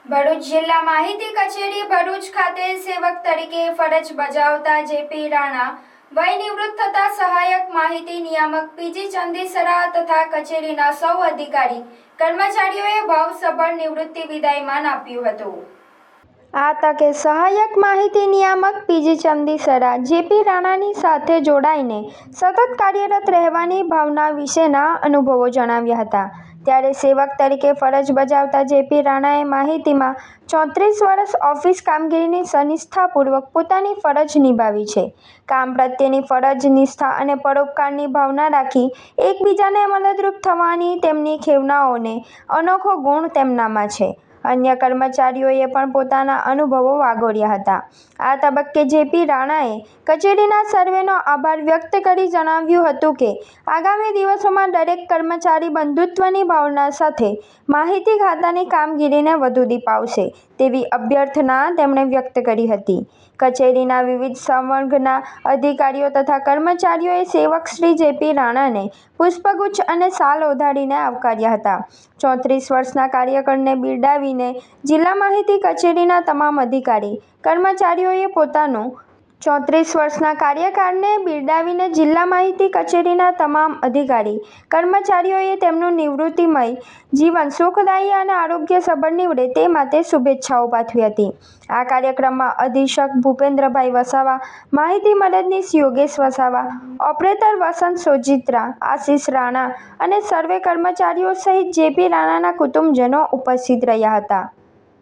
ભરૂચ જિલ્લા માહિતી કચેરી ભરૂચ ખાતે સેવક તરીકે ફરજ બજાવતા જેપી રાણા વય નિવૃત્ત થતા સહાયક માહિતી નિયામક પીજી ચંદીસરા તથા કચેરીના સૌ અધિકારી કર્મચારીઓએ ભાવસભર નિવૃત્તિ વિદાયમાન આપ્યું હતું। આ તકે સહાયક માહિતી નિયામક પીજી ચંદીસરા જેપી રાણાની સાથે જોડાઈને સતત કાર્યરત રહેવાની ભાવના વિશેના અનુભવો જણાવ્યા હતા। ત્યારે સેવક તરીકે ફરજ બજાવતા જેપી રાણાએ માહિતીમાં 34 વર્ષ ઓફિસ કામગીરીની સનિષ્ઠાપૂર્વક પોતાની ફરજ નિભાવી છે। કામ પ્રત્યેની ફરજ નિષ્ઠા અને પરોપકારની ભાવના રાખી એકબીજાને મદદરૂપ થવાની તેમની ખેવનાઓને અનોખો ગુણ તેમનામાં છે। અન્ય કર્મચારીઓએ પણ પોતાના અનુભવો વાગોળ્યા હતા। આ તબક્કે જેપી રાણાએ કચેરીના સર્વેનો આભાર વ્યક્ત કરી જણાવ્યું હતું કે આગામી દિવસોમાં દરેક કર્મચારી બંધુત્વની ભાવના સાથે માહિતી ખાતાની કામગીરીને વધુ દીપાવશે તેવી અભ્યર્થના તેમણે વ્યક્ત કરી હતી। કચેરીના વિવિધ સંવર્ગના અધિકારીઓ તથા કર્મચારીઓએ સેવક શ્રી જેપી રાણાને પુષ્પગુચ્છ અને શાલ ઓઢાડીને આવકાર્યા હતા। 34 વર્ષના કાર્યકાળને બિરદાવીને જિલ્લા માહિતી કચેરીના તમામ અધિકારી કર્મચારીઓએ પોતાનું 34 વર્ષના કાર્યકાળને બિરદાવીને જિલ્લા માહિતી કચેરીના તમામ અધિકારી કર્મચારીઓએ તેમનું નિવૃત્તિમય જીવન સુખદાયી અને આરોગ્યસભર નીવડે તે માટે શુભેચ્છાઓ પાઠવી હતી। આ કાર્યક્રમમાં અધિક્ષક ભૂપેન્દ્રભાઈ વસાવા, માહિતી મદદનીશ યોગેશ વસાવા, ઓપરેટર વસંત સોજિત્રા, આશિષ રાણા અને સર્વે કર્મચારીઓ સહિત જેપી રાણાના કુટુંબજનો ઉપસ્થિત રહ્યા હતા।